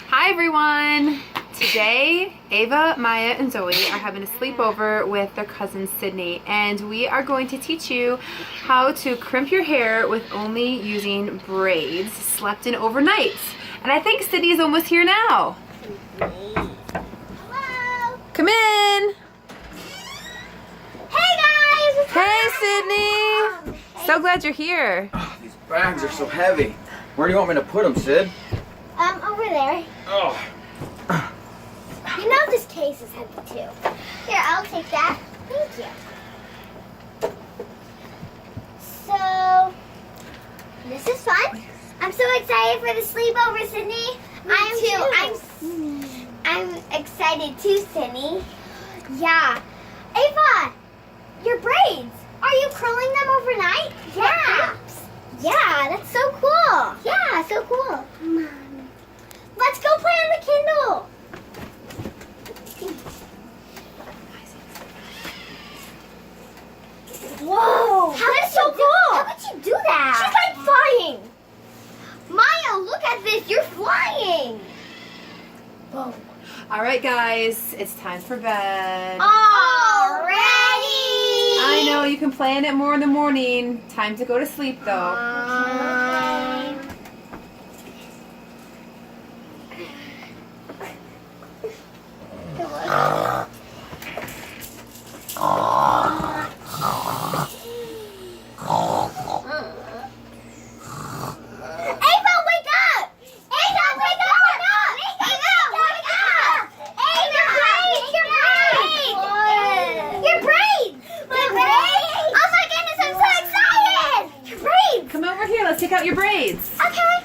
Hi everyone! Today, Ava, Maya, and Zoe are having a sleepover with their cousin Sydney, and we are going to teach you how to crimp your hair with only using braids slept in overnight. And I think Sydney's almost here now. Hello! Come in! Hey guys! Hey Sydney! So glad you're here. Oh, these bags are so heavy. Where do you want me to put them, Sid? Over there. Oh. You know this case is heavy too. Here, I'll take that. Thank you. So, this is fun. I'm so excited for the sleepover, Sydney. I am too. I'm excited too, Sydney. Yeah. Ava, your braids. Are you curling them overnight? Yeah. Yeah, that's so cool. Yeah, so cool. Let's go play on the Kindle. Whoa, that's so cool. How could you do that? She's like flying. Maya, look at this. You're flying. Whoa. Alright guys, it's time for bed. Already? I know, you can plan it more in the morning. Time to go to sleep though. Come over here, let's take out your braids. Okay.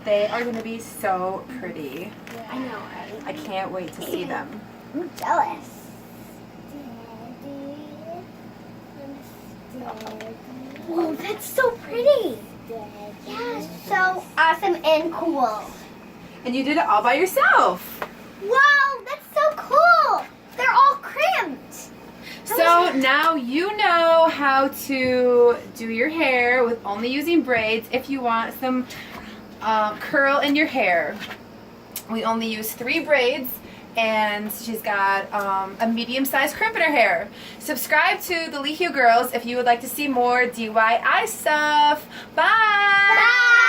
They are going to be so pretty. I know, right? I can't wait to see them. I'm jealous. Whoa, that's so pretty. Yeah, so awesome and cool. And you did it all by yourself. Wow, that's so cool. They're all crimped. So now you know how to do your hair with only using braids if you want some curl in your hair. We only use 3 braids, and she's got a medium-sized crimp in her hair. Subscribe to the Lehew Girls if you would like to see more DIY stuff. Bye! Bye!